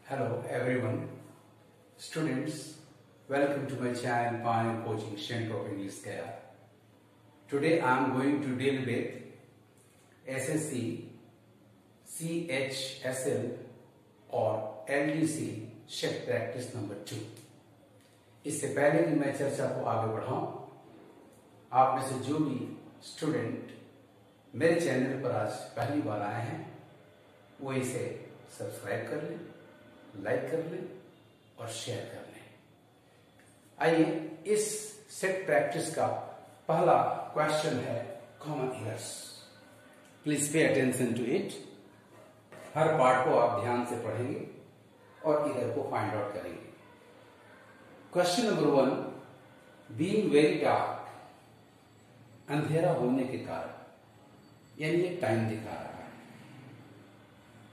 Hello everyone, students, welcome to my channel Pioneer Coaching Center of English Gaya. Today I am going to deal with SSC, CHSL और LDC shift practice number 2। इससे पहले कि मैं चर्चा को आगे बढ़ाऊं, आप में से जो भी स्टूडेंट मेरे चैनल पर आज पहली बार आए हैं वो इसे सब्सक्राइब कर लें, लाइक कर लें और शेयर कर लें। आइए इस सेट प्रैक्टिस का पहला क्वेश्चन है common errors. Please pay attention to it. हर पार्ट को आप ध्यान से पढ़ेंगे और एरर को फाइंड आउट करेंगे। Question number 1, being very dark, अंधेरा होने के कारण, यानी ये टाइम दिखा रहा है।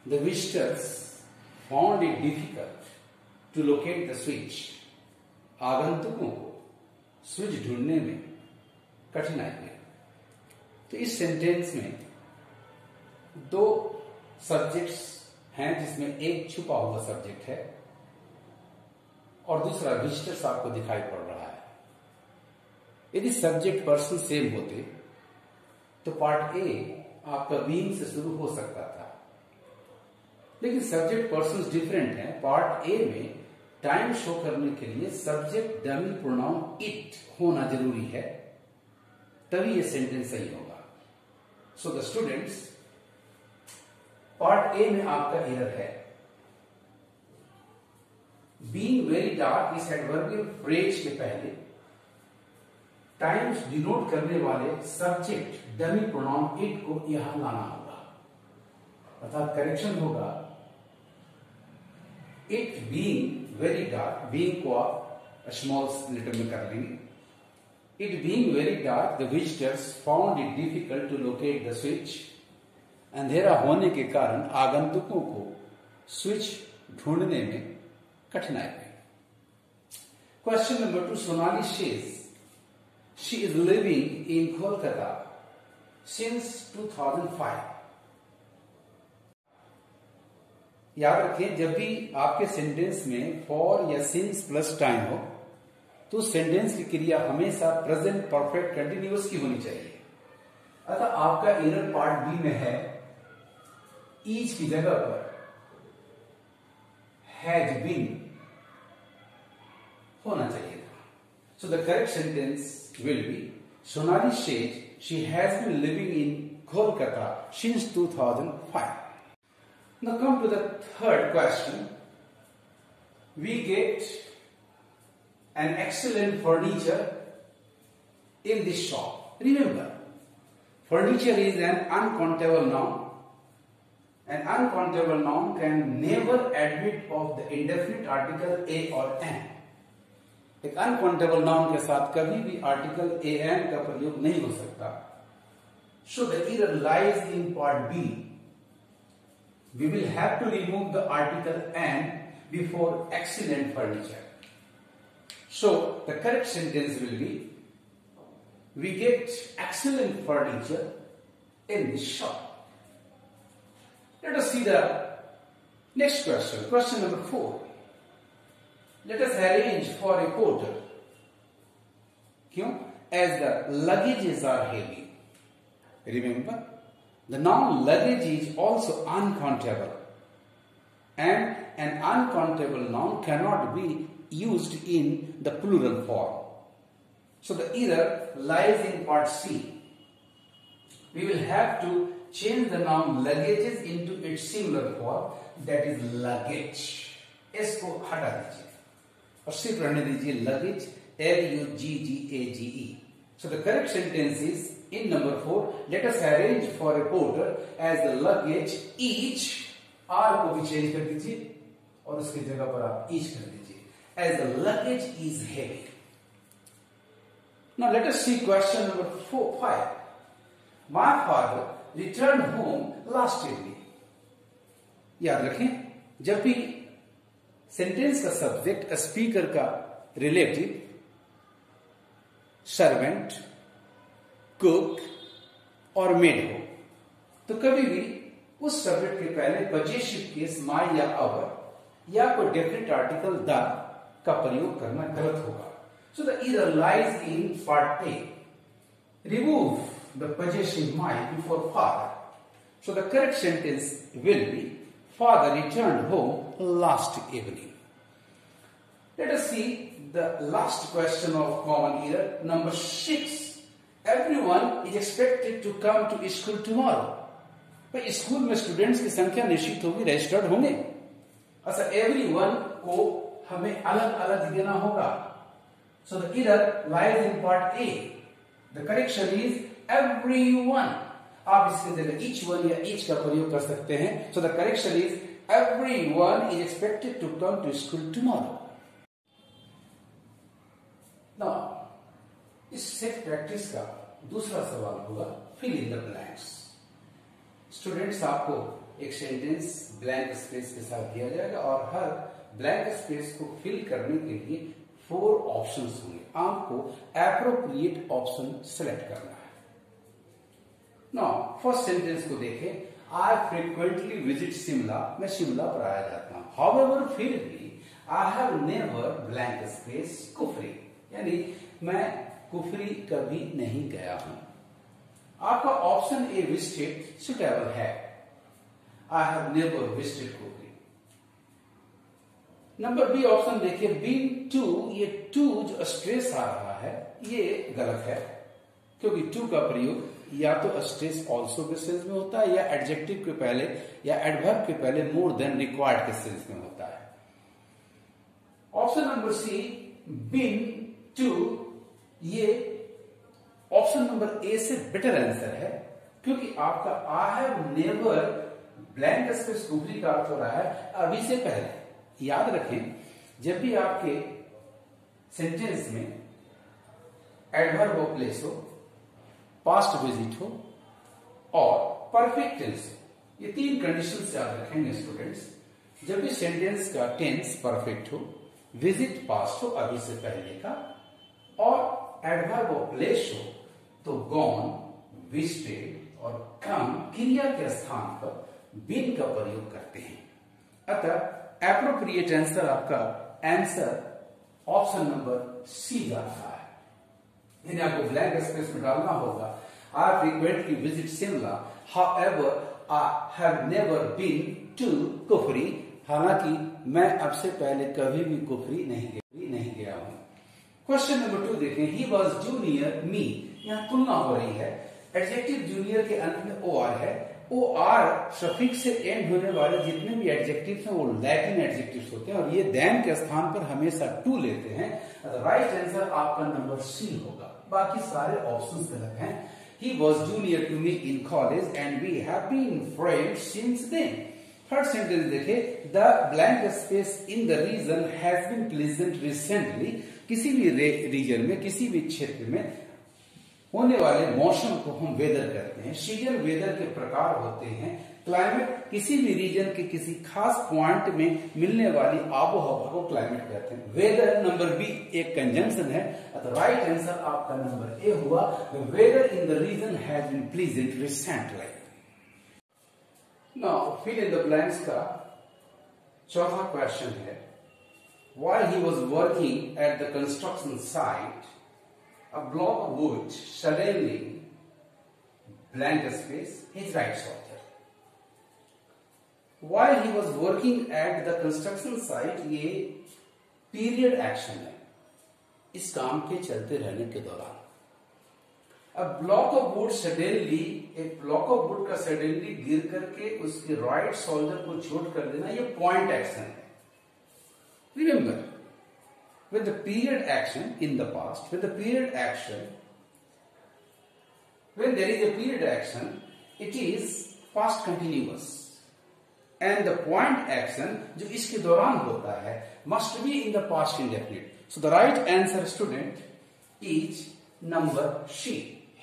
The visitors found it difficult to locate the switch. आगंतुकों को स्विच ढूंढने में कठिनाई हुई। तो इस सेंटेंस में दो सब्जेक्ट्स हैं जिसमें एक छुपा हुआ सब्जेक्ट है और दूसरा विजिटर्स आपको दिखाई पड़ रहा है। यदि सब्जेक्ट पर्सन सेम होते तो पार्ट ए आपका बीइंग से शुरू हो सकता था, लेकिन सब्जेक्ट पर्सन डिफरेंट है। पार्ट ए में टाइम शो करने के लिए सब्जेक्ट डमी प्रोनाउन इट होना जरूरी है, तभी ये सेंटेंस सही होगा। So the students, part A में आपका एरर है। बीइंग वेरी डार्क इस एडवर्बियल फ्रेज के पहले टाइम्स डिनोट करने वाले सब्जेक्ट डमी प्रोनाउन इट को यहां लाना होगा, अर्थात करेक्शन होगा it being very dark. Being को आप स्मॉल लेटर में कर लेंगे। It being very dark the visitors found it difficult to locate the switch. अंधेरा होने के कारण आगंतुकों को स्विच ढूंढने में कठिनाई हुई। Question number 2, Sonali says she is living in Kolkata since 2005। याद रखें, जब भी आपके सेंटेंस में फॉर या सिंस प्लस टाइम हो तो सेंटेंस की क्रिया हमेशा प्रेजेंट परफेक्ट कंटिन्यूअस की होनी चाहिए। अतः आपका एरर पार्ट बी में है, ईज की जगह पर हैज बीन होना चाहिए था। So the correct sentence will be Sonali says she has been living in Kolkata since 2005। Now come to the third question. We get an excellent furniture in this shop. Remember, furniture is an uncountable noun. An uncountable noun can never admit of the indefinite article a or an. एक uncountable noun के साथ कभी भी article a an का प्रयोग नहीं हो सकता. So the error lies in part B. We will have to remove the article an before excellent furniture. So the correct sentence will be, we get excellent furniture in this shop. Let us see the next question. Question number 4. Let us arrange for a porter. Kyun? As the luggages are heavy. Remember, the noun luggage is also uncountable, and an uncountable noun cannot be used in the plural form. So the error lies in part C. We will have to change the noun luggages into its singular form, that is luggage. इसको हटा दीजिए और सिर्फ रहने दीजिए luggage, L-U-G-G-A-G-E. So the correct sentence is in number 4, let us arrange for a porter as the luggage each, R को भी change कर दीजिए और उसकी जगह पर आप each कर दीजिए, as the luggage is heavy. Now let us see question number 5. My father returned home last evening. याद रखें, जब भी सेंटेंस का सब्जेक्ट स्पीकर का रिलेटिव, सर्वेंट, कुक और मेड हो तो कभी भी उस सब्जेक्ट के पहले पजेसिव केस माई या अवर या कोई डेफिनेट आर्टिकल द का प्रयोग करना गलत होगा. So the error lies in part A. Remove the possessive might before father. So the correct sentence will be father returned home last evening. Let us see the last question of common error, number 6. Everyone is expected to come to school tomorrow. भाई school में students की संख्या निश्चित होगी, registered होंगे. अच्छा, everyone को हमें अलग अलग देना होगा. So the error lies in part A. The correction is everyone. आप इसके जगह each one या each का प्रयोग कर सकते हैं. So the correction is everyone is expected to come to school tomorrow. Now, इस सेट प्रैक्टिस का दूसरा सवाल होगा fill in the blanks. Students, आपको एक सेंटेंस ब्लैंक स्पेस के साथ दिया जाएगा और हर ब्लैंक स्पेस को फिल करने के लिए 4 ऑप्शंस होंगे. आपको एप्रोप्रिएट ऑप्शन सेलेक्ट करना है. नाउ फर्स्ट सेंटेंस को देखें. आई फ्रीक्वेंटली विजिट शिमला. मैं शिमला पर आया जाता हूं. हाउएवर, फिर भी आई have never blank space Kufri, यानी मैं कुफरी कभी नहीं गया हूं. आपका ऑप्शन ए विजिटेड सुटेबल है. I have never visited Kufri. Number B option देखिए, बीन टू. ये टू जो स्ट्रेस आ रहा है ये गलत है, क्योंकि टू का प्रयोग या तो स्ट्रेस ऑल्सो के सेंस में होता है या एडजेक्टिव के पहले या एडवर्ब के पहले मोर देन रिक्वायर्ड के सेंस में होता है. Option number C been to, ये ऑप्शन नंबर ए से बेटर आंसर है, क्योंकि आपका I have never blank space Kufri का अर्थ हो रहा है अभी से पहले. याद रखें, जब भी आपके सेंटेंस में एडवर्ब ऑफ प्लेस हो, पास्ट विजिट हो और परफेक्ट टेंस हो, ये 3 कंडीशन से याद रखेंगे स्टूडेंट्स. जब भी सेंटेंस का टेंस परफेक्ट हो, विजिट पास्ट हो अभी से पहले का, और एडवर्ब ऑफ प्लेस हो तो गॉन, विजिटेड और कम क्रिया के स्थान पर बीन का प्रयोग करते हैं. अतः एप्रोप्रिएट आंसर आपका आंसर ऑप्शन नंबर सी जा रहा है. यानी आपको ब्लैंक स्पेस में डालना होगा I frequently visit Shimla, however I have never been to Kufri. हालांकि मैं अब से पहले कभी भी कुफरी नहीं गया हूं. क्वेश्चन नंबर 2 देखें. ही वॉज जूनियर मी. यहां तुलना हो रही है. एडजेक्टिव जूनियर के अंत में ओ आर है. ओ आर सफिक्स से एंड होने वाले जितने भी एडजेक्टिव्स हैं वो लैटिन एडजेक्टिव्स होते हैं और ये देन के स्थान पर हमेशा टू लेते हैं. राइट आंसर आपका नंबर सी होगा. बाकी सारे ऑप्शंस गलत हैं. He was junior to me in college and we have been friends since then. Third sentence देखे. The blank space in the region has been pleasant recently. किसी भी reason में, किसी भी क्षेत्र में होने वाले मौसम को हम वेदर कहते हैं. सीजन वेदर के प्रकार होते हैं. क्लाइमेट किसी भी रीजन के किसी खास पॉइंट में मिलने वाली आबो हवा को क्लाइमेट कहते हैं. वेदर नंबर बी एक कंजंक्शन है. तो राइट आंसर आपका नंबर ए हुआ. Weather in the region has been pleasant recently. Now fill in the blanks का चौथा क्वेश्चन है. While he was working at the construction site, a block of wood suddenly blank space his right shoulder. While he was working at the construction site, ये period action है. इस काम के चलते रहने के दौरान a block of wood suddenly, एक block of wood का suddenly गिर करके उसके right shoulder को चोट कर देना, ये point action है. Remember, with the period action in the past, when there is a period action, it is past continuous. And the point action, जो इसके दौरान होता है, must be in the past indefinite. So the right answer, student, is number C,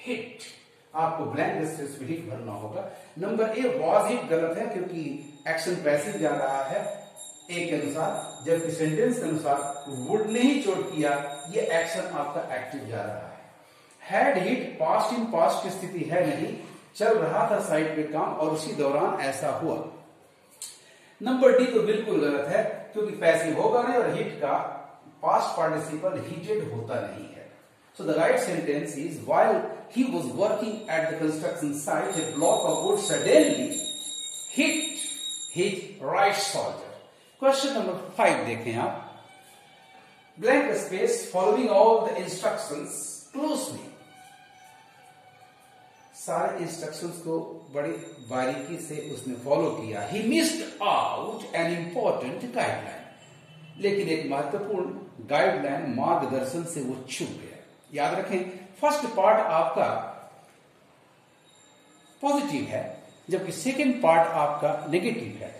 hit. आपको blank space में hit भरना होगा. Number A was hit गलत है, क्योंकि एक्शन पैसिव जा रहा है ए के अनुसार, जबकि सेंटेंस के अनुसार वुड ने ही चोट किया, ये एक्शन आपका एक्टिव जा रहा है. Had hit past in past की स्थिति है नहीं, चल रहा था साइड पे काम और उसी दौरान ऐसा हुआ. नंबर डी तो बिल्कुल गलत है, क्योंकि पैसिव होगा नहीं और हिट का पास्ट पार्टिसिपल हीटेड होता नहीं है। So the right sentence is, while he was working at the construction site, a block of wood suddenly hit his right shoulder. Question number 5 देखें आप। Blank space following all the instructions closely. सारे instructions को बड़ी बारीकी से उसने follow किया। He missed out an important guideline. लेकिन एक महत्वपूर्ण गाइडलाइन मार्गदर्शन से वो चूक गया। याद रखें, फर्स्ट पार्ट आपका पॉजिटिव है, जबकि सेकंड पार्ट आपका नेगेटिव है।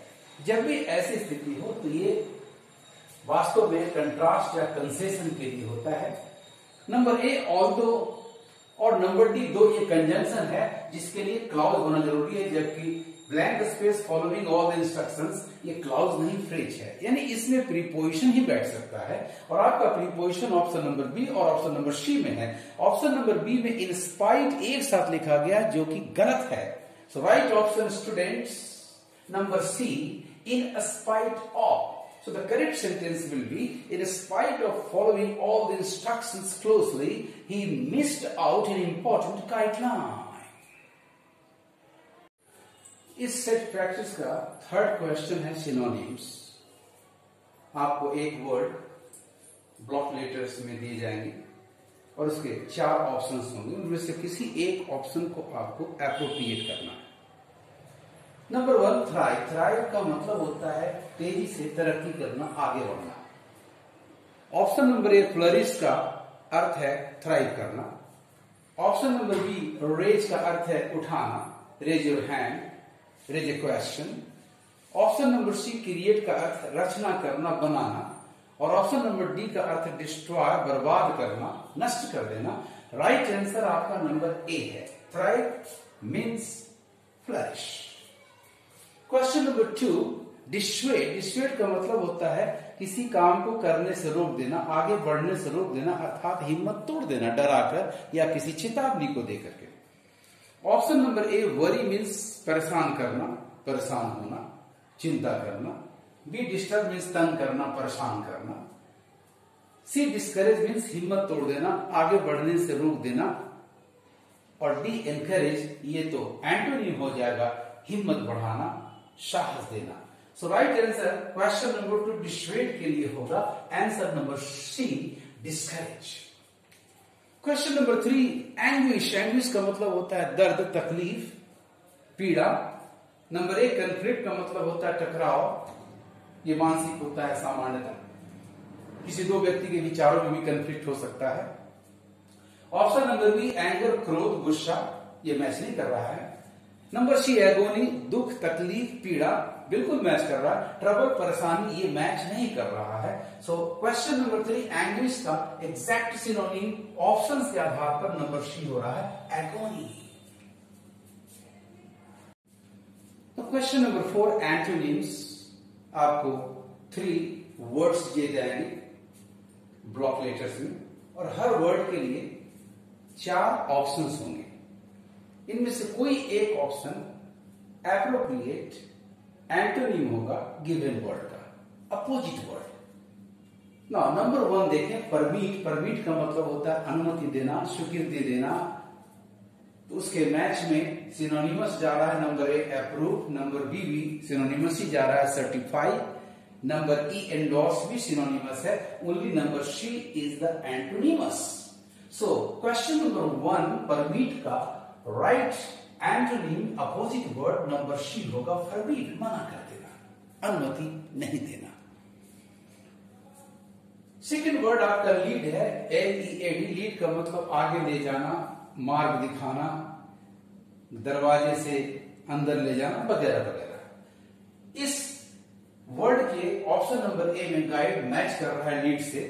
जब भी ऐसी स्थिति हो तो ये वास्तव में कंट्रास्ट या कंसेशन के लिए होता है। नंबर ए ऑल्दो और नंबर डी दो ये कंजंक्शन है जिसके लिए क्लाउज होना जरूरी है, जबकि blank space following all the instructions ये क्लाउज नहीं फ्रेज है, यानी इसमें प्रीपोजिशन ही बैठ सकता है। और आपका प्रीपोजिशन ऑप्शन नंबर बी और ऑप्शन नंबर सी में है। ऑप्शन नंबर बी में इन स्पाइट एक साथ लिखा गया जो कि गलत है। So right option students number C, in spite of. So the correct sentence will be, in spite of following all the instructions closely, he missed out an important guideline. इस set practice का third question है synonyms. आपको एक word block letters में दिए जाएंगे और उसके 4 ऑप्शंस होंगे, उनमें से किसी एक ऑप्शन को आपको एप्रोप्रिएट करना है। Number 1 thrive. थ्राइव का मतलब होता है तेजी से तरक्की करना, आगे बढ़ना। ऑप्शन नंबर ए फ्लरिश का अर्थ है थ्राइव करना। ऑप्शन नंबर बी रेज का अर्थ है उठाना, raise your hand, raise a question. Option number C create का अर्थ रचना करना, बनाना। और ऑप्शन नंबर डी का अर्थ डिस्ट्रॉय, बर्बाद करना, नष्ट कर देना। राइट आंसर आपका नंबर ए है, thrive means flourish. Question number 2 डिस्वेड। डिस्वेड का मतलब होता है किसी काम को करने से रोक देना, आगे बढ़ने से रोक देना, अर्थात हिम्मत तोड़ देना डराकर या किसी चेतावनी को देकर के। ऑप्शन नंबर ए वरी मीन्स परेशान करना, परेशान होना, चिंता करना। बी डिस्टर्ब मीन्स तंग करना, परेशान करना। सी डिस्करेज मीन्स हिम्मत तोड़ देना, आगे बढ़ने से रोक देना। और डी एनकरेज, ये तो एंटोनिम हो जाएगा, हिम्मत बढ़ाना, साहस देना। So right answer question number 2 dissuade के लिए होगा answer number C, discourage. Question number 3 anguish. Anguish का मतलब होता है दर्द, तकलीफ, पीड़ा। नंबर 1 कन्फ्लिक्ट का मतलब होता है टकराव, ये मानसिक होता है सामान्यतः। किसी दो व्यक्ति के विचारों में भी कन्फ्लिक्ट हो सकता है। ऑप्शन नंबर बी एंगर, क्रोध, गुस्सा, ये मैच नहीं कर रहा है। नंबर सी एगोनी, दुख, तकलीफ, पीड़ा, बिल्कुल मैच कर रहा है। ट्रबल, परेशानी, ये मैच नहीं कर रहा है। सो क्वेश्चन नंबर 3 एंग्विश का एग्जैक्ट सिनोनिम ऑप्शंस के आधार पर नंबर सी हो रहा है, एगोनी। तो क्वेश्चन नंबर 4 एंटोनिम्स। आपको 3 वर्ड्स दिए जाएंगे ब्लॉक लेटर्स में और हर वर्ड के लिए 4 ऑप्शंस होंगे। इनमें से कोई एक ऑप्शन एप्रोप्रिएट एंटोनिम होगा गिवन वर्ड का, अपोजिट वर्ड। ना नंबर 1 देखें, परमिट। परमिट का मतलब होता है अनुमति देना, स्वीकृति देना। तो उसके मैच में सिनोनिमस जा रहा है number A approve, number B भी सिनोनिमस ही जा रहा है सर्टिफाई, नंबर ई एंडोर्स भी सिनोनिमस है। Only number C is the antonymous. So question number 1 permit का right antonym opposite word number C होगा, फॉरबिड, मना कर देना, अनुमति नहीं देना। सेकेंड वर्ड आपका लीड है, LEAD। लीड का मतलब आगे ले जाना, मार्ग दिखाना, दरवाजे से अंदर ले जाना, वगैरह वगैरह। इस वर्ड के ऑप्शन नंबर ए में गाइड मैच कर रहा है लीड से,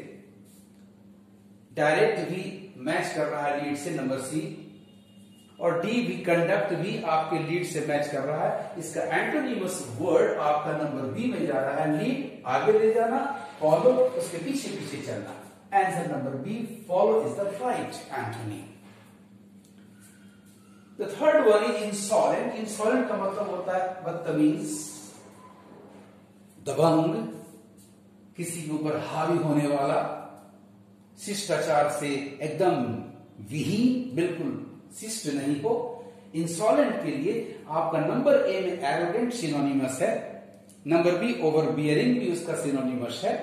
डायरेक्ट भी मैच कर रहा है लीड से नंबर सी, और डी भी कंडक्ट भी आपके लीड से मैच कर रहा है। इसका एंटोनिमस वर्ड आपका नंबर बी में जा रहा है, लीड, आगे ले जाना, फॉलो, उसके पीछे पीछे चलना। Answer number B, follow is the right antonym. The third one is insolent. Insolent का मतलब होता है बदतमीज, दबंग, किसी के ऊपर हावी होने वाला, शिष्टाचार से एकदम विहीन, बिल्कुल शिष्ट नहीं हो। इंसॉलेंट के लिए आपका नंबर ए में एरोगेंट सिनोनिमस है, नंबर बी ओवरबियरिंग भी उसका सिनोनिमस है,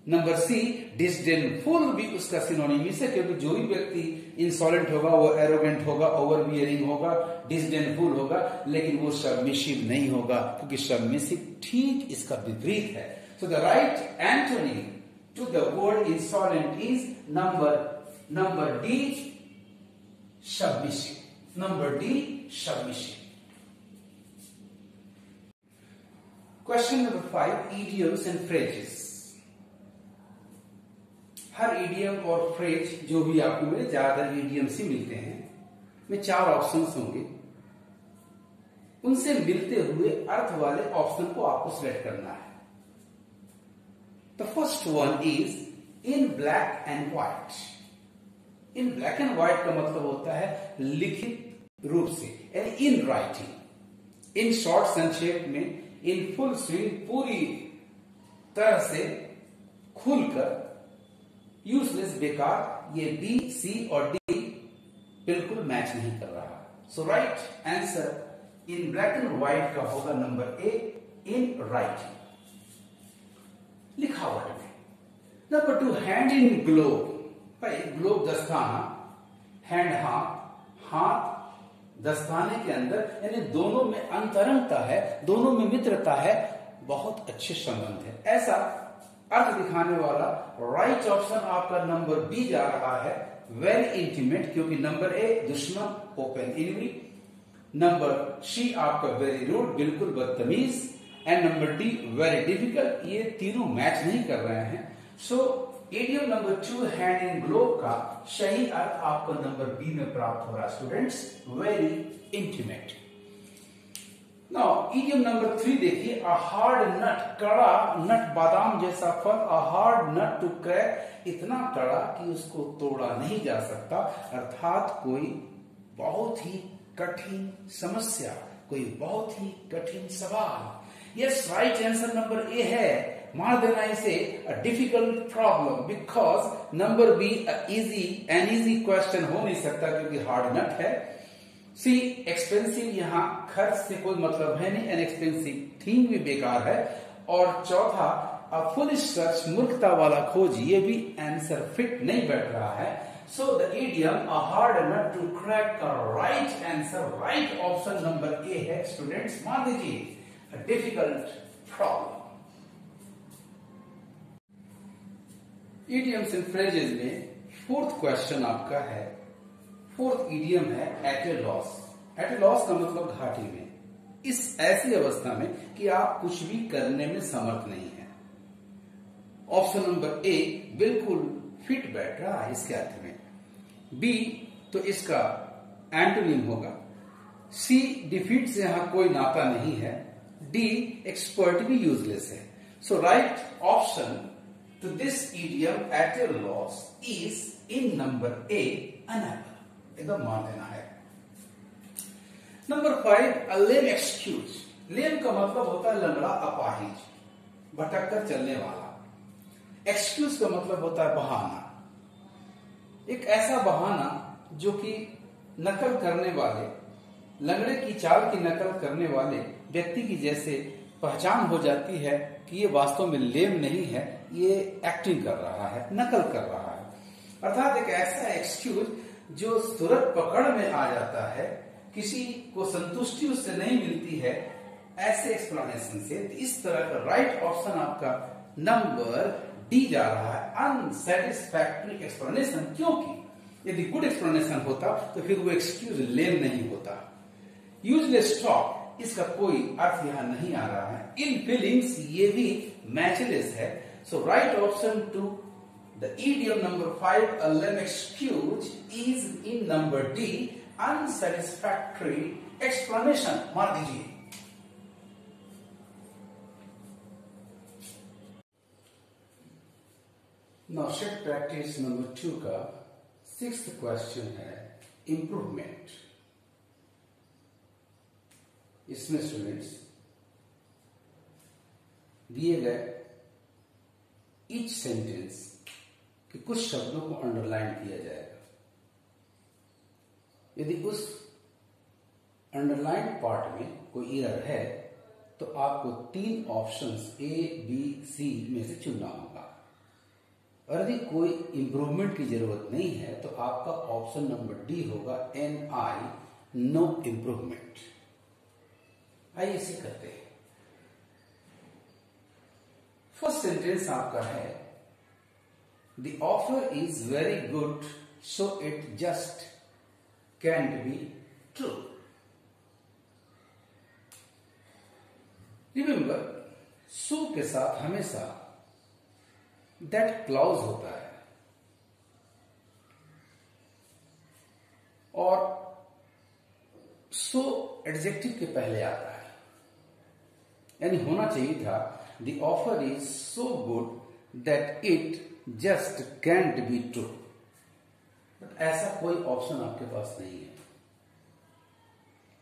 नंबर सी डिसडेनफुल भी उसका सिनोनिमस है, क्योंकि जो भी व्यक्ति इंसॉलेंट होगा वो एरोगेंट होगा, ओवरबियरिंग होगा, डिसडेनफुल होगा, लेकिन वो सबमिसिव नहीं होगा, क्योंकि सबमिसिव ठीक इसका विपरीत है। So the right antonym to the word insolent is number D submissive, number D submissive. Question number 5, idioms and phrases। हर इडियम और फ्रेज जो भी आपको मिले, ज्यादातर इडियम्स ही मिलते हैं, में 4 ऑप्शंस होंगे, उनसे मिलते हुए अर्थ वाले ऑप्शन को आपको सिलेक्ट करना है। The first one is in black and white. In black and white का मतलब होता है लिखित रूप से, यानी इन राइटिंग। इन शॉर्ट संक्षेप में, इन फुल स्विंग, पूरी तरह से खुलकर, यूजलेस बेकार, ये बी, सी और डी बिल्कुल मैच नहीं कर रहा। So right answer in black and white का होगा नंबर ए, इन राइटिंग, लिखावट में। Number 2, hand in glove. भाई ग्लोब दस्ताना, हैंड हाथ, हाथ दस्ताने के अंदर, यानी दोनों में अंतरंगता है, दोनों में मित्रता है, बहुत अच्छे संबंध है, ऐसा अर्थ दिखाने वाला राइट ऑप्शन आपका नंबर बी जा रहा है, वेरी इंटीमेट, क्योंकि नंबर ए दुश्मन, ओपन एनिमी, नंबर सी आपका वेरी रूड, बिल्कुल बदतमीज, and number D very difficult. ये तीनों मैच नहीं कर रहे हैं। So idiom number 2 hand in glove का सही अर्थ आपको नंबर बी में प्राप्त हो रहा है students, very intimate. Now idiom number 3 देखिए, अ हार्ड नट, कड़ा नट, बादाम जैसा फल, a hard nut to crack, इतना कड़ा कि उसको तोड़ा नहीं जा सकता, अर्थात कोई बहुत ही कठिन समस्या, कोई बहुत ही कठिन सवाल। Yes, right answer number A है, मार देना इसे, a difficult problem, because number B an easy question हो नहीं सकता, क्योंकि हार्ड नट है। सी एक्सपेंसिव, यहां खर्च से कोई मतलब है नहीं, एन एक्सपेंसिव थीम भी बेकार है। और चौथा फुल सर्च, मूर्खता वाला खोज, ये भी आंसर फिट नहीं बैठ रहा है। So the idiom a hard nut to crack का right answer, right option number A है स्टूडेंट्स, मान दीजिए, a difficult problem. Idioms and phrases में 4th क्वेश्चन आपका है, 4th इडियम है at a loss. At a loss का मतलब घाटी में, इस ऐसी अवस्था में कि आप कुछ भी करने में समर्थ नहीं है। ऑप्शन नंबर ए बिल्कुल फिट बैठ रहा है इसके अर्थ में, बी तो इसका एंटोनिम होगा, सी डिफीट से यहां कोई नाता नहीं है, डी एक्सपर्ट भी यूजलेस है। So right option to this idiom at a loss is in number A, unable, एकदम मान देना है। Number 5, a lame excuse। लेम का मतलब होता है लंगड़ा, अपाहिज, भटक कर चलने वाला। एक्सक्यूज का मतलब होता है बहाना, एक ऐसा बहाना जो कि नकल करने वाले, लंगड़े की चाल की नकल करने वाले व्यक्ति की जैसे पहचान हो जाती है कि ये वास्तव में लेम नहीं है, ये एक्टिंग कर रहा है, नकल कर रहा है। अर्थात एक ऐसा एक्सक्यूज जो तुरंत पकड़ में आ जाता है, किसी को संतुष्टि उससे नहीं मिलती है, ऐसे एक्सप्लेनेशन से। इस तरह का राइट ऑप्शन आपका नंबर डी जा रहा है, अनसेटिस्फैक्टरी एक्सप्लेनेशन, क्योंकि यदि गुड एक्सप्लेनेशन होता तो फिर वो एक्सक्यूज लेम नहीं होता। यूजलेस टॉक, इसका कोई अर्थ यहां नहीं आ रहा है। इन फीलिंग्स, ये भी मैचलेस है। So right option to the idiom number 5, a lame excuse, is in number D, unsatisfactory explanation, मार दीजिए। Now set practice number 2 का 6th क्वेश्चन है इम्प्रूवमेंट। इसमें स्टूडेंट्स दिए गए ईच सेंटेंस के कुछ शब्दों को अंडरलाइन किया जाएगा। यदि उस अंडरलाइन पार्ट में कोई एरर है तो आपको 3 ऑप्शंस A, B, C में से चुनना होगा, और यदि कोई इंप्रूवमेंट की जरूरत नहीं है तो आपका ऑप्शन नंबर डी होगा NI, नो इंप्रूवमेंट। आइए इसे करते हैं। फर्स्ट सेंटेंस आपका है the offer is very good so it just can't be true. Remember, so के साथ हमेशा दैट क्लॉज होता है, और सो एडजेक्टिव के पहले आता है, यानी होना चाहिए था the offer is so good that it just can't be true. But ऐसा कोई ऑप्शन आपके पास नहीं है,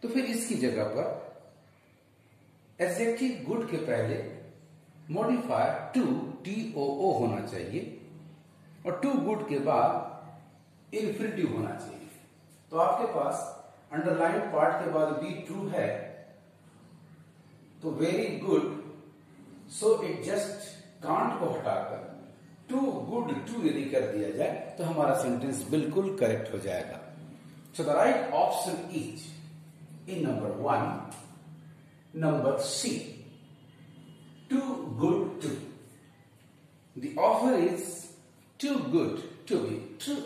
तो फिर इसकी जगह पर एडजेक्टिव गुड के पहले मॉडिफायर टू TOO होना चाहिए, और टू गुड के बाद इन्फिनिटिव होना चाहिए। तो आपके पास अंडरलाइन पार्ट के बाद बी ट्रू है, तो very good so it just can't को हटाकर टू गुड टू यदि कर दिया जाए तो हमारा सेंटेंस बिल्कुल करेक्ट हो जाएगा। सो the right option is in number 1, number C, too good to. The offer is too good to be true.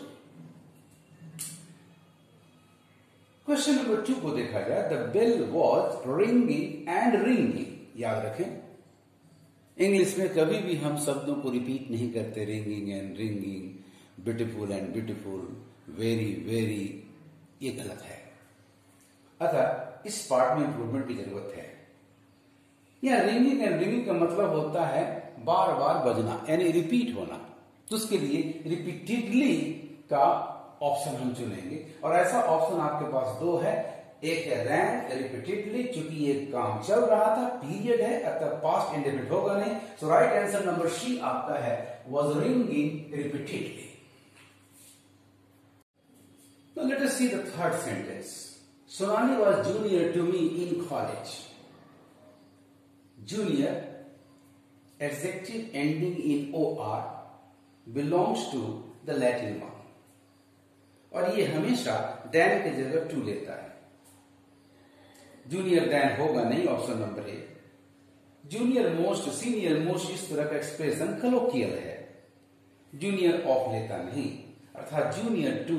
Question number 2 को देखा जाए, the bell was ringing and ringing. याद रखें, इंग्लिश में कभी भी हम शब्दों को रिपीट नहीं करते, ringing and ringing, beautiful and beautiful, very very, ये गलत है। अतः इस पार्ट में इंप्रूवमेंट की जरूरत है। यह रिंगिंग एंड रिंगिंग का मतलब होता है बार बार बजना, यानी रिपीट होना। तो उसके लिए रिपीटेडली का ऑप्शन हम चुनेंगे, और ऐसा ऑप्शन आपके पास 2 है। एक है रैंक रिपीटेडली, चूंकि ये काम चल रहा था, पीरियड है, अतः पास्ट इंडेफिनिट होगा नहीं। सो राइट आंसर नंबर C आपका है was ringing repeatedly. Now let us see the third sentence. Sonali was junior to me in college. Junior, adjective ending in OR, belongs to the Latin one, और ये हमेशा than की जगह to लेता है। Junior than होगा नहीं, option number A। Junior most, senior most, इस तरह का एक्सप्रेशन कलोकियल है, जूनियर ऑफ लेता नहीं, अर्थात जूनियर टू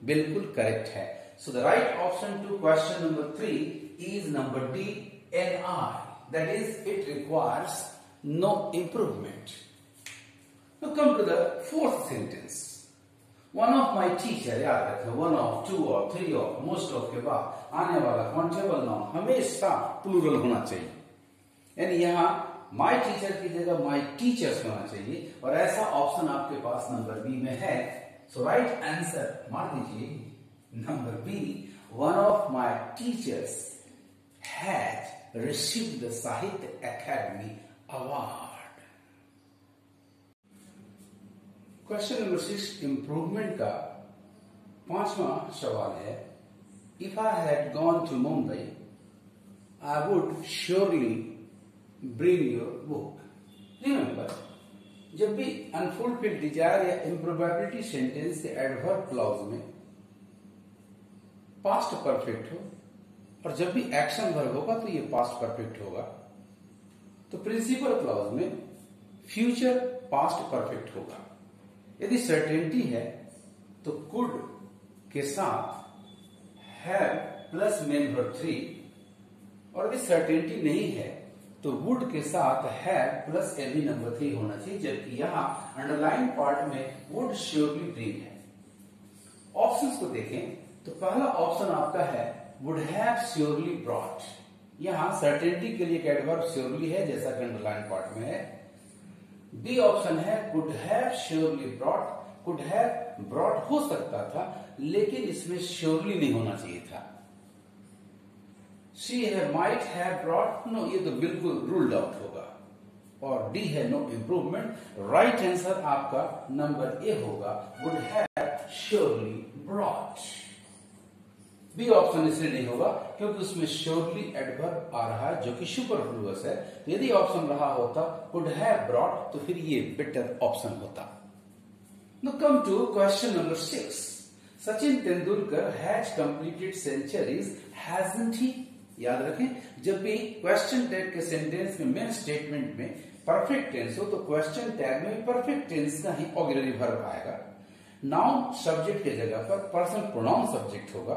बिल्कुल करेक्ट है। So the right option to question number 3 is number D, NI, that is it requires no improvement. Now come to the fourth sentence. One of my teacher, याद रखें, one of, two of, three of, most of के बाद आने वाला countable noun हमेशा plural होना चाहिए, यानी यहाँ my teacher की जगह my teachers होना चाहिए, और ऐसा ऑप्शन आपके पास नंबर B में है। सो राइट आंसर मार दीजिए number B, one of my teachers had received the Sahitya Academy Award. Question number 6 improvement का 5वां सवाल है, if I had gone to Mumbai I would surely bring your book. Remember, जब भी अनफुलफिल्ड डिजायर या improbability sentence के adverb clause में past perfect हो, और जब भी एक्शन वर्ब होगा तो ये पास्ट परफेक्ट होगा, तो प्रिंसिपल क्लॉज में फ्यूचर पास्ट परफेक्ट होगा। यदि सर्टेनिटी है तो कुड के साथ हैव प्लस मेन वर्ब 3, और यदि सर्टेनिटी नहीं है तो वुड के साथ हैव प्लस एवी नंबर 3 होना चाहिए, जबकि यहां अंडरलाइन पार्ट में वुड श्योरली ब्रिंग है। ऑप्शंस को देखें तो पहला ऑप्शन आपका है वुड हैव श्योरली ब्रॉट। यहां सर्टेनिटी के लिए एक एडवर्ब श्योरली है, जैसा कि अंडरलाइन पार्ट में है। बी ऑप्शन है could have surely brought. Could have brought हो सकता था, लेकिन इसमें श्योरली नहीं होना चाहिए था। सी है माइट हैव ब्रॉट, नो, ये तो बिल्कुल रूल्ड आउट होगा। और डी है नो इम्प्रूवमेंट। राइट आंसर आपका नंबर ए होगा, would have surely brought. B option इसलिए नहीं होगा क्योंकि उसमें श्योरली एडवर्ब आ रहा है जो कि सुपरफ्लुअस है। तो यदि ऑप्शन रहा होता वुड हैव ब्रॉट तो फिर ये बेटर ऑप्शन होता। Now come to question number 6। Sachin Tendulkar has completed centuries hasn't he. याद रखें, जब भी क्वेश्चन टैग के सेंटेंस में मेन स्टेटमेंट में परफेक्ट टेंस हो तो क्वेश्चन टैग में परफेक्ट टेंस का ही ऑक्सिलरी वर्ब आएगा। नाउन सब्जेक्ट की जगह पर पर्सन प्रोनाउन सब्जेक्ट होगा,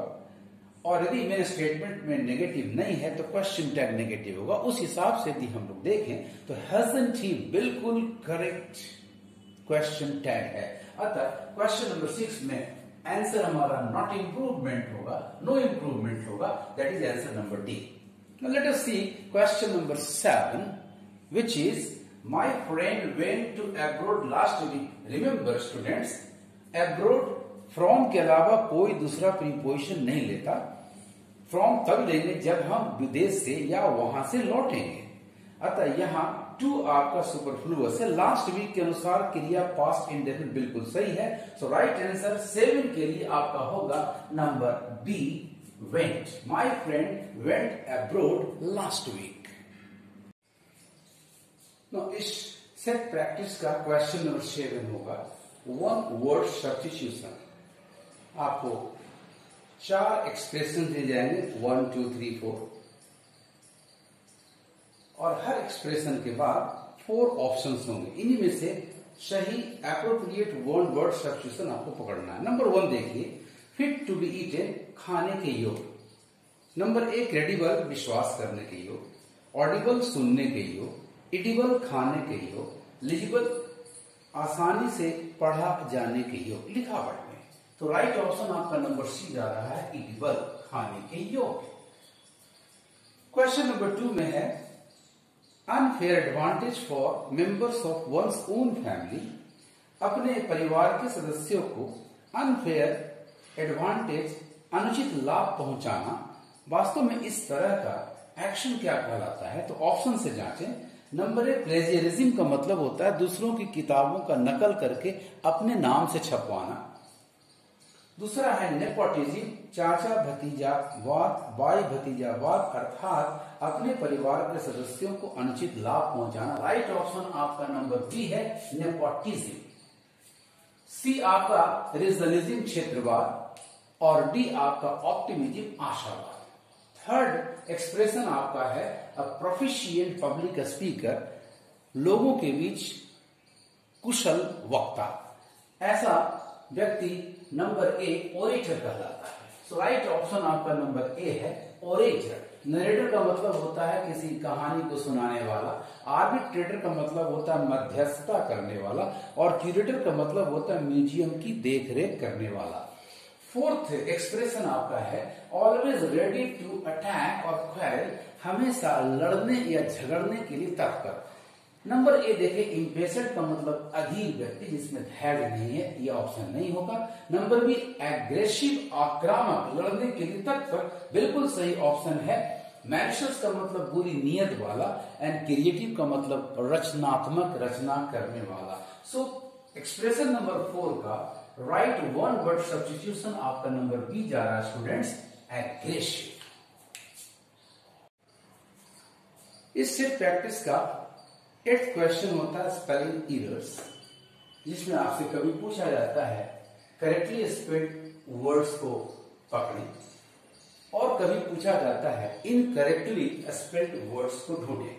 और यदि मेरे स्टेटमेंट में नेगेटिव नहीं है तो क्वेश्चन टैग नेगेटिव होगा। उस हिसाब से यदि हम लोग देखें तो हैजंट ही बिल्कुल करेक्ट क्वेश्चन टैग है। अतः क्वेश्चन नंबर 6 में आंसर हमारा नॉट इंप्रूवमेंट होगा, नो इंप्रूवमेंट होगा। That is answer number D. Now let us see question number 7 which is my friend went to abroad last week. Remember students, abroad from के अलावा कोई दूसरा preposition नहीं लेता। फ्रॉम तब लेंगे जब हम विदेश से या वहां से लौटेंगे। अतः यहाँ टू आपका सुपरफ्लुअस है। लास्ट वीक के अनुसार क्रिया पास्ट इंडेफिनिट बिल्कुल सही है। सो राइट आंसर 7 के लिए आपका होगा number B, went. My friend went abroad last week. इस सेट प्रैक्टिस का क्वेश्चन नंबर 7 होगा वन वर्ड सब्स्टिट्यूशन। आपको 4 एक्सप्रेशन दिए जाएंगे 1 2 3 4, और हर एक्सप्रेशन के बाद 4 ऑप्शंस होंगे। इन्हीं में से सही एप्रोप्रिएट वन वर्ड सब्स्टिट्यूशन आपको पकड़ना है। नंबर 1 देखिए, फिट टू बी ईटेन, खाने के योग। नंबर 1 क्रेडिबल, विश्वास करने के योग। ऑडिबल, सुनने के योग। इडिबल, खाने के योग। लिजिबल, आसानी से पढ़ा जाने के योग, लिखावट में। तो राइट ऑप्शन आपका नंबर सी जा रहा है, इडिबल, खाने के योग। क्वेश्चन नंबर 2 में है unfair advantage for members of one's own family. अपने परिवार के सदस्यों को अनफेयर एडवांटेज, अनुचित लाभ पहुंचाना। वास्तव में इस तरह का एक्शन क्या कहलाता है? तो ऑप्शन से जांचें। नंबर 1 प्लेजियरिज्म का मतलब होता है दूसरों की किताबों का नकल करके अपने नाम से छपवाना। दूसरा है नेपोटिज्म, चाचा भतीजावाद, बाई भतीजावाद, अर्थात अपने परिवार के सदस्यों को अनुचित लाभ पहुंचाना। राइट ऑप्शन आपका नंबर बी है, नेपोटिज्म। सी आपका रीजनलिज्म, क्षेत्रवाद, और डी आपका ऑप्टिमिज्म, आशावाद। थर्ड एक्सप्रेशन आपका है अ प्रोफिशिएंट पब्लिक स्पीकर, लोगों के बीच कुशल वक्ता। ऐसा व्यक्ति नंबर ए ओरेटर कहलाता है। सो राइट ऑप्शन आपका नंबर ए है, ओरेटर। नरेटर का मतलब होता है किसी कहानी को सुनाने वाला। आर्बिट्रेटर का मतलब होता है मध्यस्थता करने वाला, और क्यूरेटर का मतलब होता है म्यूजियम की देखरेख करने वाला। फोर्थ एक्सप्रेशन आपका है ऑलवेज रेडी टू अटैक और क्वारल, हमेशा लड़ने या झगड़ने के लिए तत्पर। नंबर ए देखें, इम्पेशेंट का मतलब अधीर व्यक्ति जिसमें धैर्य नहीं है, यह ऑप्शन नहीं होगा। नंबर बी एग्रेसिव, आक्रामक, लड़ने के लिए तत्पर, बिल्कुल सही ऑप्शन है। मैलिशियस का मतलब बुरी नियत वाला, एंड क्रिएटिव का मतलब रचनात्मक, रचना करने वाला। सो एक्सप्रेशन नंबर 4 का राइट वन वर्ड सब्स्टिट्यूशन आपका नंबर बी जा रहा है स्टूडेंट्स, एग्रेसिव। इस सेट प्रैक्टिस का 8th क्वेश्चन होता है स्पेलिंग एरर्स, जिसमें आपसे कभी पूछा जाता है करेक्टली स्पेल्ड वर्ड्स को पकड़ें, और कभी पूछा जाता है इनकरेक्टली स्पेल्ड वर्ड्स को ढूंढें।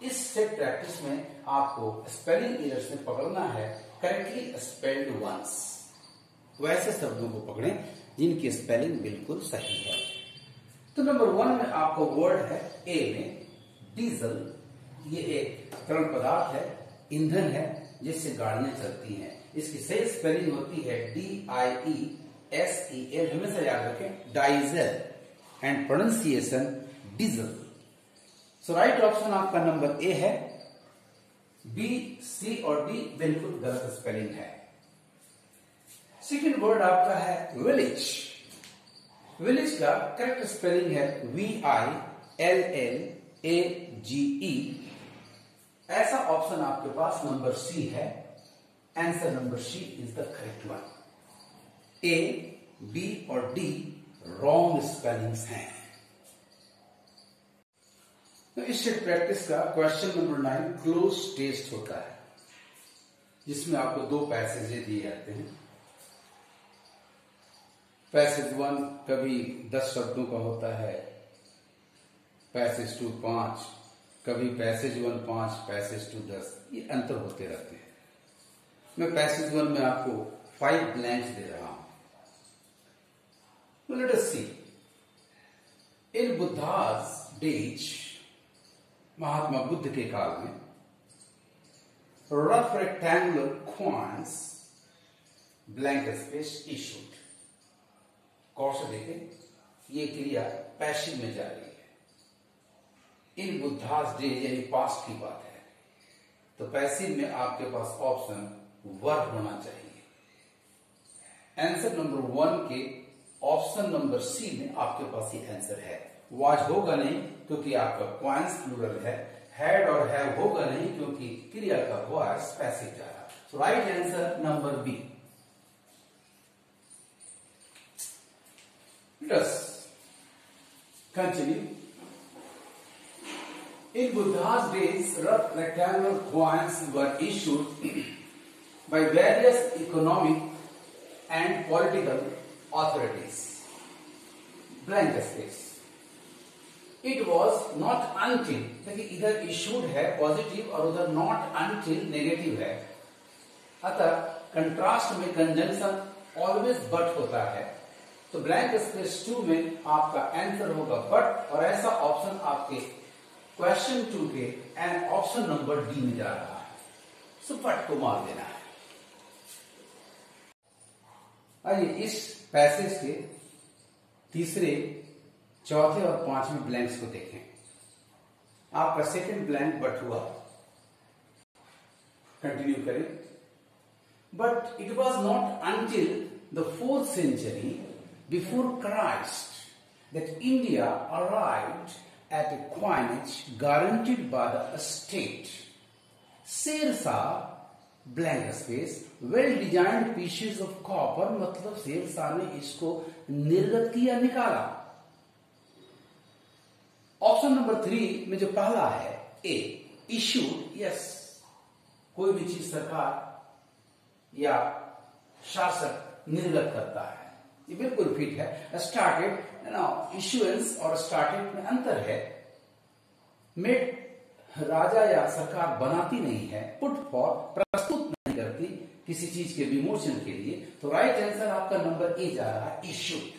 इस सेट प्रैक्टिस में आपको स्पेलिंग एरर्स में पकड़ना है करेक्टली स्पेल्ड वंस, वैसे शब्दों को पकड़ें जिनकी स्पेलिंग बिल्कुल सही है। तो नंबर 1 में आपको वर्ड है ए में डीजल। ये एक तरल पदार्थ है, ईंधन है जिससे गाड़ियां चलती हैं। इसकी सही स्पेलिंग होती है DIESEL, हमेशा याद रखें, diesel, and pronunciation diesel. So right option आपका नंबर ए है। बी, सी और डी बिल्कुल गलत स्पेलिंग है। सेकेंड वर्ड आपका है विलेज। विलेज का करेक्ट स्पेलिंग है VILLAGE, ऐसा ऑप्शन आपके पास नंबर सी है। Answer number C is the correct one. A, B और डी रॉन्ग स्पेलिंग्स हैं। तो इस सेट प्रैक्टिस का क्वेश्चन नंबर 9 क्लोज टेस्ट होता है, जिसमें आपको 2 पैसेज दिए जाते हैं। पैसेज 1 कभी 10 शब्दों का होता है, पैसेज 2 5, कभी पैसेज 1 5, पैसेज 2 10, ये अंतर होते रहते हैं। मैं पैसेज 1 में आपको 5 ब्लैंक्स दे रहा हूं। Let us see, in Buddha's days, Mahatma Buddha के काल में, rough rectangular coins blank space issued. गौर से देखें, ये क्रिया पैसिव में जा रही है। इन बुद्धास डेज यानी पास्ट की बात है, तो पैसिव में आपके पास ऑप्शन वर्ब होना चाहिए। आंसर नंबर 1 के ऑप्शन नंबर सी में आपके पास ये आंसर है। वाज होगा नहीं क्योंकि आपका कॉइन्स प्लूरल है, हैड और हैव होगा नहीं क्योंकि क्रिया का वॉइस पैसिव जा रहा है। So right answer number B. Let's continue. In Buddha's days, rough rectangular coins were issued by various economic and political authorities. Blank space. It was not until, देखिए इधर issued है पॉजिटिव और उधर not until negative है, अतः contrast में conjunction always but होता है। तो ब्लैंक स्पेस 2 में आपका आंसर होगा बट, और ऐसा ऑप्शन आपके क्वेश्चन 2 के एंड ऑप्शन नंबर डी में जा रहा है। सो बट को मार देना है। आइए इस पैसेज के तीसरे, चौथे और 5वें ब्लैंक्स को देखें। आपका सेकंड ब्लैंक बट हुआ। कंटिन्यू करें। But it was not until the 4th century before Christ that India arrived at a coinage guaranteed by the state. Sher Shah blank space well designed pieces of copper, मतलब शेर शाह ने इसको निर्गत किया, निकाला। Option number 3 में जो पहला है ए, इश्यूड, यस, कोई भी चीज सरकार या शासक निर्गत करता है, ये बिल्कुल फिट है। स्टार्टेड, इश्यूएंस और स्टार्टेड में अंतर है। मेड राजा या सरकार बनाती नहीं है, पुट फॉर प्रस्तुत नहीं करती किसी चीज के विमोचन के लिए। तो राइट आंसर आपका नंबर ए जा रहा है, issued.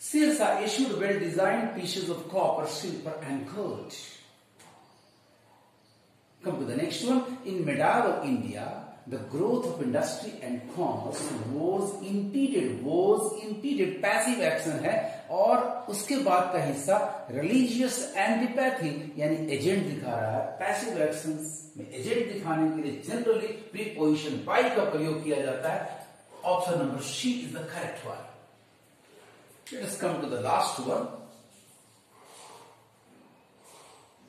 Sher Shah issued well designed pieces of copper, silver and gold. Come to the next one. In medieval India, the growth of industry and commerce was impeded, passive action है, और उसके बाद का हिस्सा religious antipathy यानी एजेंट दिखा रहा है। पैसिव एक्शंस में एजेंट दिखाने के लिए जनरली प्रीपोजिशन by का प्रयोग किया जाता है। Option number C is the correct one. Let us come to the last one.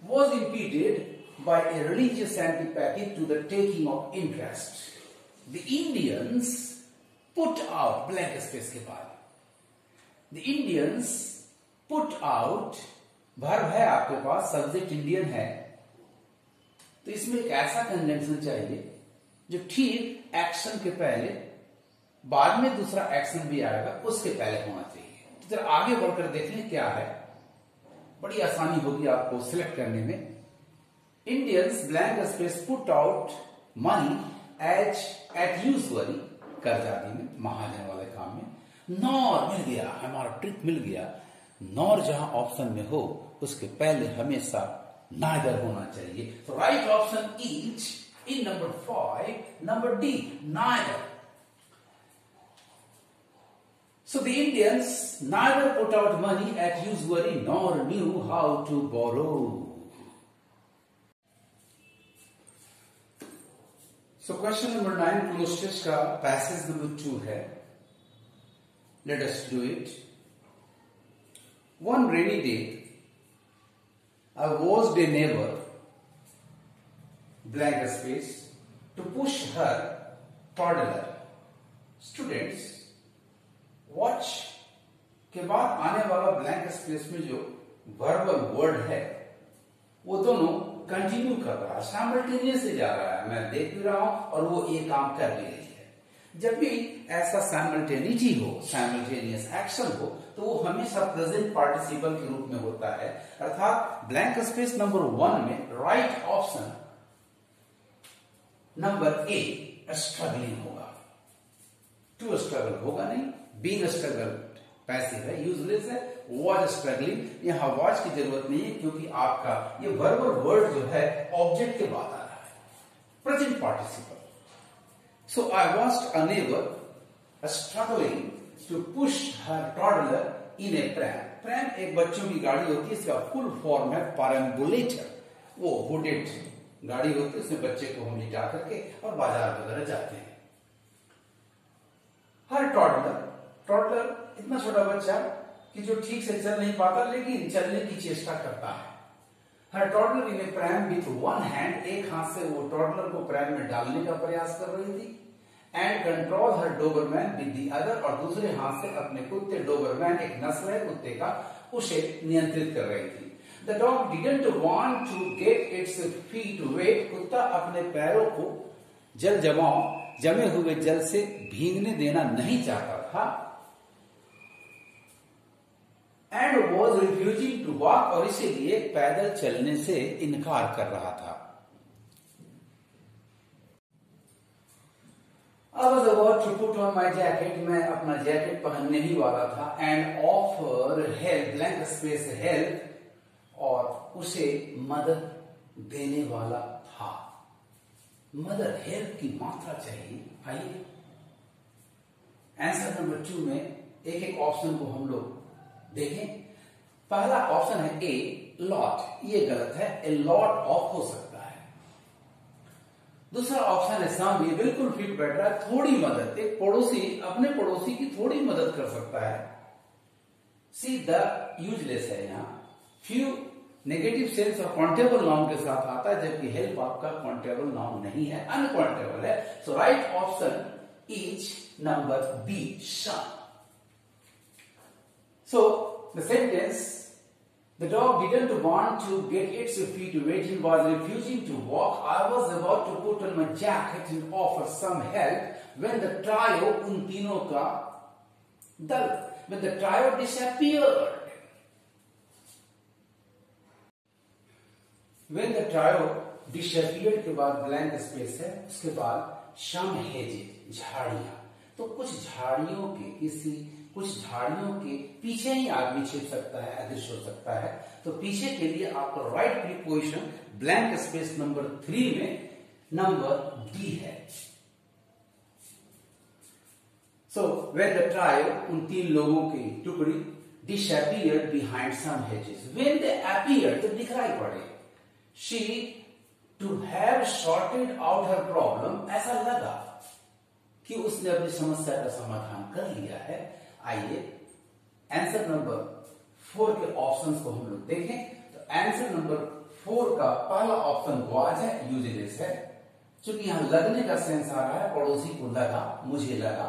Was impeded by a religious antipathy to the taking of interest. The Indians put out, blank space के बाद, the Indians put out, verb है आपके पास, subject Indian है, तो इसमें एक ऐसा conjunction चाहिए जो ठीक एक्शन के पहले, बाद में दूसरा एक्शन भी आएगा, उसके पहले होना चाहिए। तो जरा आगे बढ़कर देख लें क्या है, बड़ी आसानी होगी आपको सिलेक्ट करने में। Indians blank space put out money at usually, कर्जादी में, महाजन वाले काम में। नॉर मिल गया, हमारा ट्रिक मिल गया। नॉर जहां ऑप्शन में हो उसके पहले हमेशा नाइदर होना चाहिए। तो right option is in number 5, number D, neither. So the Indians neither put out money at usury nor knew how to borrow. So question number 9 close test का passage number 2 है. Let us do it. One rainy day, I watched a neighbor blank space to push her toddler. Students, watch के बाद आने वाला blank space में जो verbal word है वो दोनों कंटिन्यू कर रहा है, साइमल्टेनियसली जा रहा है। मैं देख भी रहा हूं और वो ये काम कर भी रही है। जब भी ऐसा साइमल्टेनिटी हो, साइमल्टेनियस एक्शन हो, तो वो हमेशा प्रेजेंट पार्टिसिपल के रूप में होता है। अर्थात ब्लैंक स्पेस नंबर 1 में राइट ऑप्शन नंबर ए स्ट्रगलिंग होगा। टू स्ट्रगल होगा नहीं, बीइंग स्ट्रगल पैसिव है, यूजलेस है। वॉज स्ट्रगलिंग, यहां वॉज की जरूरत नहीं है क्योंकि आपका ये वर्बल वर्ड जो है ऑब्जेक्ट के बाद आ रहा है, present participle. So I watched a neighbour struggling to push her toddler in a pram. Pram एक बच्चों की गाड़ी होती है, इसका फुल फॉर्म है पैराम्बुलेटर। वो हुडेड गाड़ी होती है, उसमें बच्चे को हम लिटा करके और बाजार वगैरह जाते हैं। हर टॉडलर इतना छोटा बच्चा कि जो ठीक से चल नहीं पाता लेकिन चलने की चेष्टा करता है। हर toddler in a pram with one hand, एक हाथ से वो टॉडलर को प्रैम में डालने का प्रयास कर रही थी। And control her Dobermann with the other, और दूसरे हाथ से अपने कुत्ते, डोबरमैन एक नस्ल है कुत्ते का, उसे नियंत्रित कर रही थी। The dog didn't want to get its feet wet, कुत्ता अपने पैरों को जमे हुए जल से भीगने देना नहीं चाहता था। And was refusing to walk, और इसीलिए पैदल चलने से इनकार कर रहा था। I was about to put on my jacket, मैं अपना जैकेट पहनने ही वाला था। And offer help, blank space help, और उसे मदद देने वाला था। मदद, हेल्प की मात्रा चाहिए। आइए आंसर नंबर 2 में एक एक ऑप्शन को हम लोग देखें। पहला ऑप्शन है ए लॉट, ये गलत है, ए लॉट ऑफ हो सकता है। दूसरा ऑप्शन है सम, ये बिल्कुल फिट बैठ रहा है, थोड़ी मदद, एक पड़ोसी अपने पड़ोसी की थोड़ी मदद कर सकता है। सी द यूजलेस है, यहां फ्यू नेगेटिव सेंस और काउंटेबल नाउन के साथ आता है, जबकि हेल्प आपका काउंटेबल नाउन नहीं है, अनकाउंटेबल है। So right option is number B, some. So the sentence, the dog didn't want to get its feet wet and was refusing to walk. I was about to put on my jacket and offer some help when the trio, उन तीनों का दल, when the trio disappeared. When the trio disappeared के बाद blank space है, उसके बाद some hedges, झाड़ियां। तो कुछ झाड़ियों के पीछे ही आदमी छिप सकता है, अदृश्य हो सकता है। तो पीछे के लिए आपका right preposition blank space number 3 में नंबर डी है। सो व्हेन द ट्रायो, उन तीन लोगों की टुकड़ी, disappeared behind some hedges, when they appeared तो दिखाई पड़े, she to have sorted out her problem, ऐसा लगा कि उसने अपनी समस्या का समाधान कर लिया है। आइए आंसर नंबर 4 के ऑप्शंस को हम लोग देखें। तो आंसर नंबर 4 का पहला ऑप्शन वाज है, यूजलेस है। चूंकि यहां लगने का सेंस आ रहा है, पड़ोसी को लगा, मुझे लगा।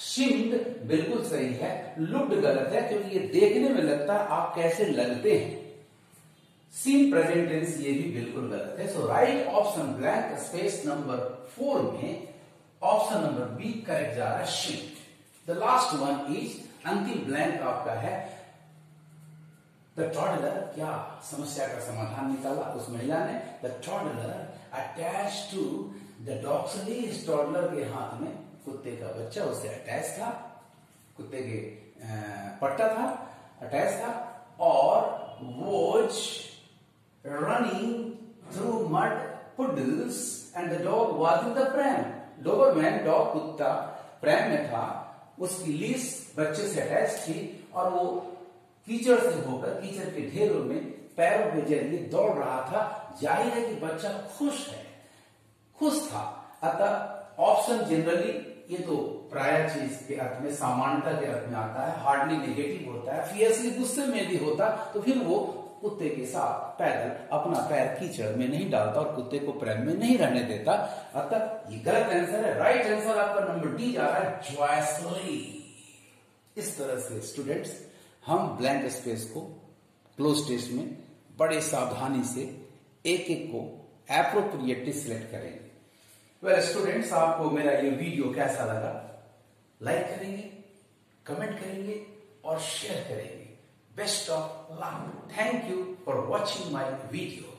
शिम्ड बिल्कुल सही है, लुक्ड गलत है क्योंकि ये देखने में लगता है आप कैसे लगते हैं। सीन प्रेजेंट टेंस ये भी बिल्कुल गलत है। So right option blank space number 4 में ऑप्शन नंबर बी करेक्ट जा रहा है, shift. The last one is, अंतिम ब्लैंक आपका है द टॉडलर। क्या समस्या का समाधान निकाला उस महिला ने? The toddler attach to the dog, इस टॉडलर के हाथ में कुत्ते का बच्चा उससे अटैच था, कुत्ते के पट्टा था, अटैच था, और was running through mud poodles and the dog was in the pram. Dobermann, dog कुत्ता प्रैम में था, उसकी लीस बच्चे से अटैच थी और वो कीचड़ से होकर कीचड़ के ढेरों में पैरों के जरिए दौड़ रहा था। जाहिर है कि बच्चा खुश था। अतः ऑप्शन जनरली ये तो प्राय चीज के अर्थ में, सामान्यता के अर्थ में आता है, हार्डली नेगेटिव होता है। फियर्सली गुस्से में भी होता तो फिर वो कुत्ते के साथ पैदल अपना पैर कीचड़ में नहीं डालता और कुत्ते को प्रेम में नहीं रहने देता। अतः ये गलत आंसर है। राइट आंसर आपका नंबर डी जा रहा है, जॉयसली। इस तरह से स्टूडेंट्स हम ब्लैंक स्पेस को क्लोज टेस्ट में बड़े सावधानी से एक एक को एप्रोप्रिएटली सिलेक्ट करेंगे। वेल स्टूडेंट्स, आपको मेरा ये वीडियो कैसा लगा? लाइक करेंगे, कमेंट करेंगे और शेयर करेंगे। Best of luck. Thank you for watching my video.